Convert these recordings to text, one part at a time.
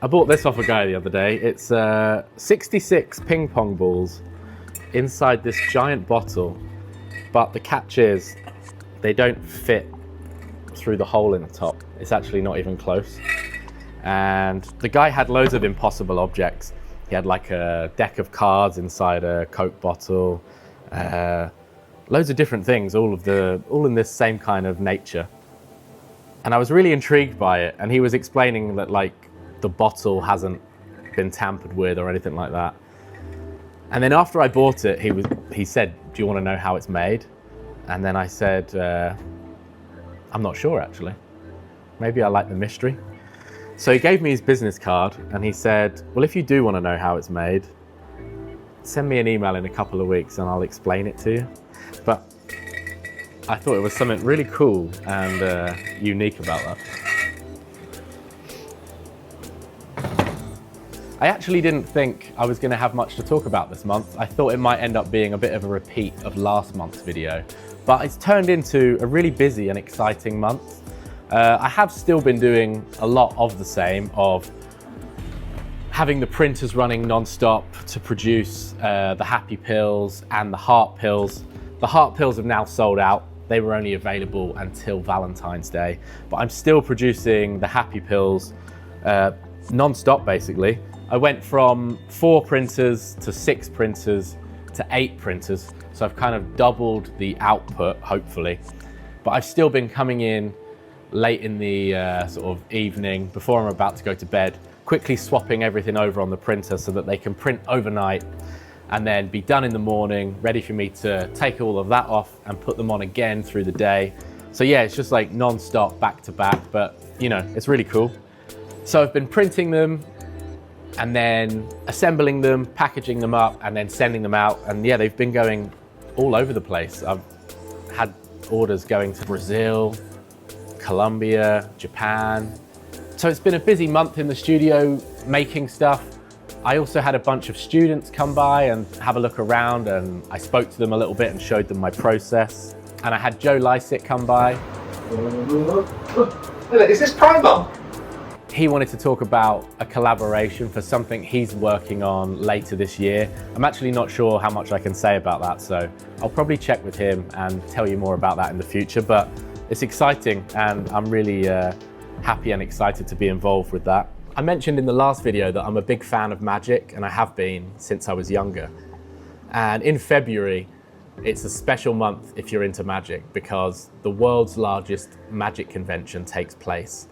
I bought this off a guy the other day. It's 66 ping pong balls inside this giant bottle, but the catch is they don't fit through the hole in the top. It's actually not even close. And the guy had loads of impossible objects. He had like a deck of cards inside a Coke bottle, loads of different things, all in this same kind of nature. And I was really intrigued by it. And he was explaining that like the bottle hasn't been tampered with or anything like that. And then after I bought it, he said, "Do you want to know how it's made?" And then I said, "I'm not sure actually. Maybe I like the mystery." So he gave me his business card and he said, "Well, if you do want to know how it's made, send me an email in a couple of weeks and I'll explain it to you." But I thought it was something really cool and unique about that. I actually didn't think I was going to have much to talk about this month. I thought it might end up being a bit of a repeat of last month's video, but it's turned into a really busy and exciting month. I have still been doing a lot of the same, of having the printers running non-stop to produce the happy pills and the heart pills. The heart pills have now sold out. They were only available until Valentine's Day, but I'm still producing the happy pills non-stop basically. I went from 4 printers to 6 printers to 8 printers, so I've kind of doubled the output, hopefully. But I've still been coming in late in the sort of evening before I'm about to go to bed, quickly swapping everything over on the printer so that they can print overnight and then be done in the morning, ready for me to take all of that off and put them on again through the day. So yeah, it's just like non-stop, back to back, but you know, it's really cool. So I've been printing them and then assembling them, packaging them up and then sending them out. And yeah, they've been going all over the place. I've had orders going to Brazil, Colombia, Japan. So it's been a busy month in the studio making stuff. I also had a bunch of students come by and have a look around, and I spoke to them a little bit and showed them my process. And I had Joe Lysick come by. Is this Primer? He wanted to talk about a collaboration for something he's working on later this year. I'm actually not sure how much I can say about that, so I'll probably check with him and tell you more about that in the future, but it's exciting and I'm really happy and excited to be involved with that. I mentioned in the last video that I'm a big fan of magic, and I have been since I was younger. And in February, it's a special month if you're into magic because the world's largest magic convention takes place.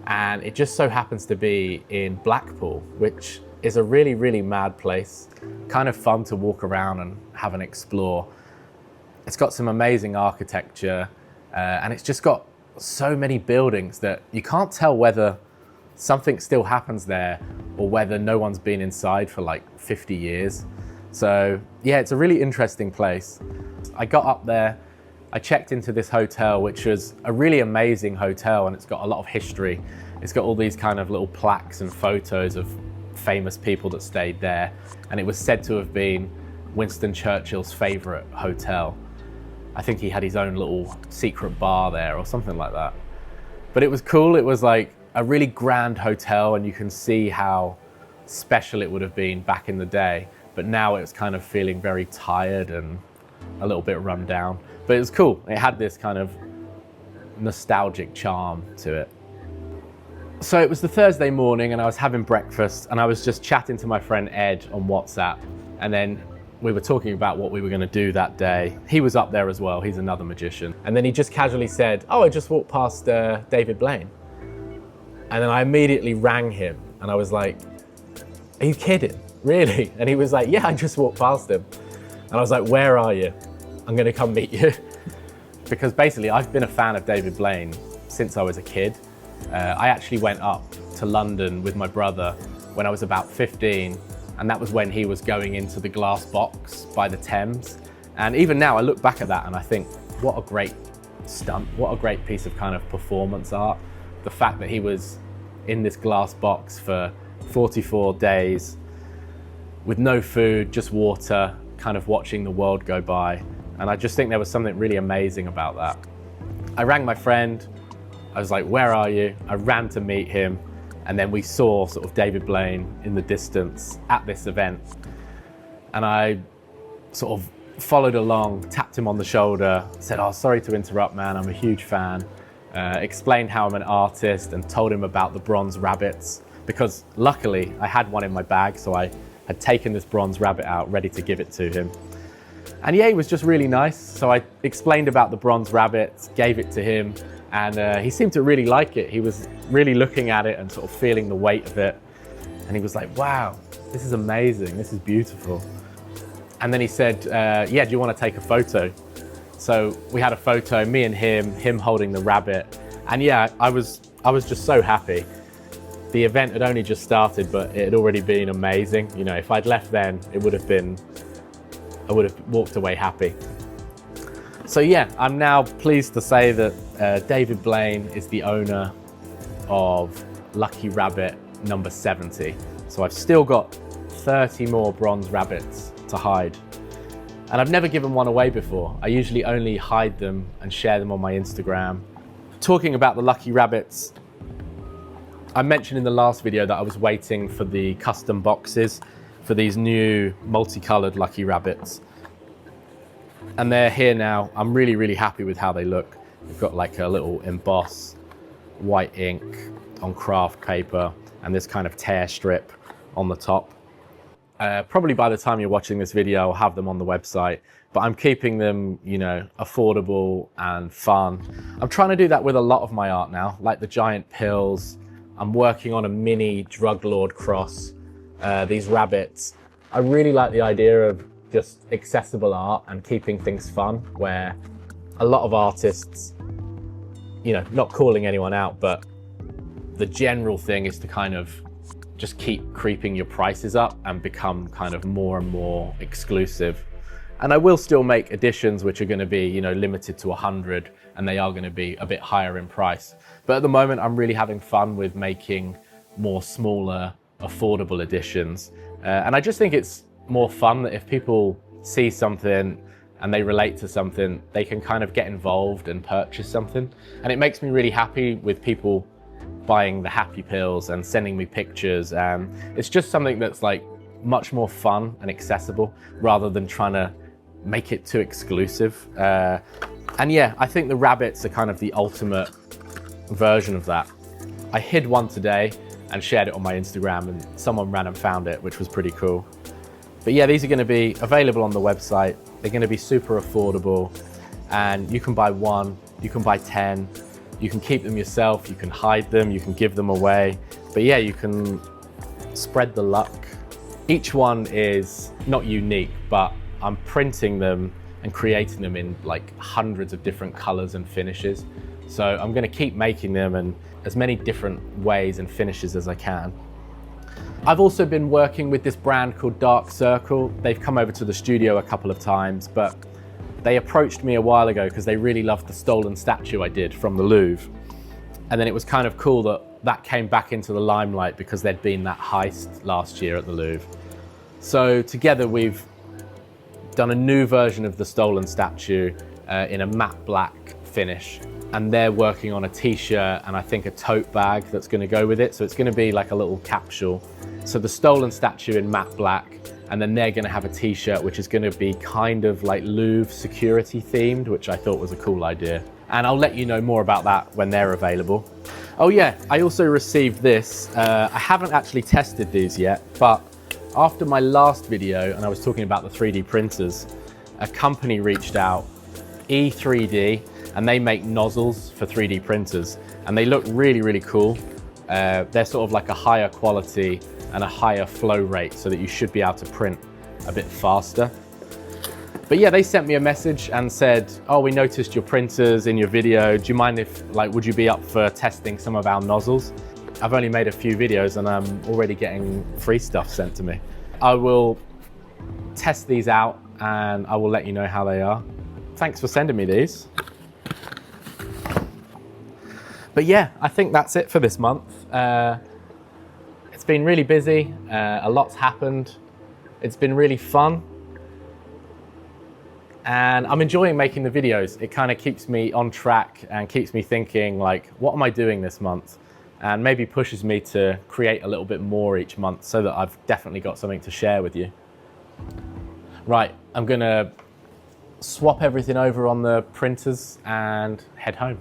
And it just so happens to be in Blackpool, which is a really, really mad place. Kind of fun to walk around and have an explore. It's got some amazing architecture, and it's just got so many buildings that you can't tell whether something still happens there or whether no one's been inside for like 50 years. So yeah, it's a really interesting place. I got up there, I checked into this hotel, which was a really amazing hotel, and it's got a lot of history. It's got all these kind of little plaques and photos of famous people that stayed there. And it was said to have been Winston Churchill's favorite hotel. I think he had his own little secret bar there or something like that. But it was cool. It was like a really grand hotel, and you can see how special it would have been back in the day. But now it's kind of feeling very tired and a little bit run down. But it was cool. It had this kind of nostalgic charm to it. So it was the Thursday morning and I was having breakfast and I was just chatting to my friend Ed on WhatsApp, and then we were talking about what we were going to do that day. He was up there as well. He's another magician. And then he just casually said, "Oh, I just walked past David Blaine." And then I immediately rang him and I was like, "Are you kidding? Really?" And he was like, "Yeah, I just walked past him." And I was like, "Where are you? I'm going to come meet you." Because basically I've been a fan of David Blaine since I was a kid. I actually went up to London with my brother when I was about 15, and that was when he was going into the glass box by the Thames. And even now I look back at that and I think, what a great stunt, what a great piece of kind of performance art. The fact that he was in this glass box for 44 days with no food, just water, kind of watching the world go by. And I just think there was something really amazing about that. I rang my friend. I was like, "Where are you?" I ran to meet him, And then we saw sort of David Blaine in the distance at this event. And I sort of followed along, tapped him on the shoulder, said, "Oh, sorry to interrupt, man, I'm a huge fan." Explained how I'm an artist and told him about the bronze rabbits, because luckily I had one in my bag, so I had taken this bronze rabbit out ready to give it to him. And yeah, he was just really nice. So I explained about the bronze rabbits, gave it to him, and he seemed to really like it. He was really looking at it and sort of feeling the weight of it. And he was like, "Wow, this is amazing, this is beautiful." And then he said, "Yeah, do you want to take a photo?" So we had a photo, me and him holding the rabbit. And yeah, I was just so happy. The event had only just started, but it had already been amazing. You know, if I'd left then, I would have walked away happy. So yeah, I'm now pleased to say that David Blaine is the owner of Lucky Rabbit number 70. So I've still got 30 more bronze rabbits to hide. And I've never given one away before. I usually only hide them and share them on my Instagram. Talking about the Lucky Rabbits, I mentioned in the last video that I was waiting for the custom boxes for these new multicolored Lucky Rabbits. And they're here now. I'm really, really happy with how they look. They've got like a little emboss, white ink on craft paper, and this kind of tear strip on the top. Probably by the time you're watching this video, I'll have them on the website, but I'm keeping them, you know, affordable and fun. I'm trying to do that with a lot of my art now, like the giant pills. I'm working on a mini drug lord cross, these rabbits. I really like the idea of just accessible art and keeping things fun, where a lot of artists, you know, not calling anyone out, but the general thing is to kind of just keep creeping your prices up and become kind of more and more exclusive. And I will still make editions which are going to be, you know, limited to 100, and they are going to be a bit higher in price. But at the moment, I'm really having fun with making more smaller, affordable editions. And I just think it's more fun that if people see something and they relate to something, they can kind of get involved and purchase something. And it makes me really happy with people buying the happy pills and sending me pictures. And it's just something that's like much more fun and accessible rather than trying to make it too exclusive. And yeah, I think the rabbits are kind of the ultimate version of that. I hid one today and shared it on my Instagram, and someone ran and found it, which was pretty cool. But yeah, these are going to be available on the website. They're going to be super affordable, and you can buy one, you can buy 10, you can keep them yourself, you can hide them, you can give them away. But yeah, you can spread the luck. Each one is not unique, but I'm printing them and creating them in like hundreds of different colors and finishes. So I'm going to keep making them in as many different ways and finishes as I can. I've also been working with this brand called Dark Circle. They've come over to the studio a couple of times, but they approached me a while ago because they really loved the stolen statue I did from the Louvre. And then it was kind of cool that that came back into the limelight because there'd been that heist last year at the Louvre. So together we've done a new version of the stolen statue in a matte black finish. And they're working on a t-shirt and I think a tote bag that's going to go with it. So it's going to be like a little capsule. So the stolen statue in matte black, and then they're going to have a t-shirt which is going to be kind of like Louvre security themed, which I thought was a cool idea. And I'll let you know more about that when they're available. Oh yeah, I also received this. I haven't actually tested these yet, but after my last video, and I was talking about the 3D printers, a company reached out, E3D, and they make nozzles for 3D printers, and they look really, really cool. They're sort of like a higher quality and a higher flow rate so that you should be able to print a bit faster. But yeah, they sent me a message and said, "Oh, we noticed your printers in your video. Do you mind if, like, would you be up for testing some of our nozzles?" I've only made a few videos and I'm already getting free stuff sent to me. I will test these out and I will let you know how they are. Thanks for sending me these. But yeah, I think that's it for this month. It's been really busy, a lot's happened. It's been really fun. And I'm enjoying making the videos. It kind of keeps me on track and keeps me thinking like, what am I doing this month? and maybe pushes me to create a little bit more each month so that I've definitely got something to share with you. Right, I'm gonna swap everything over on the printers and head home.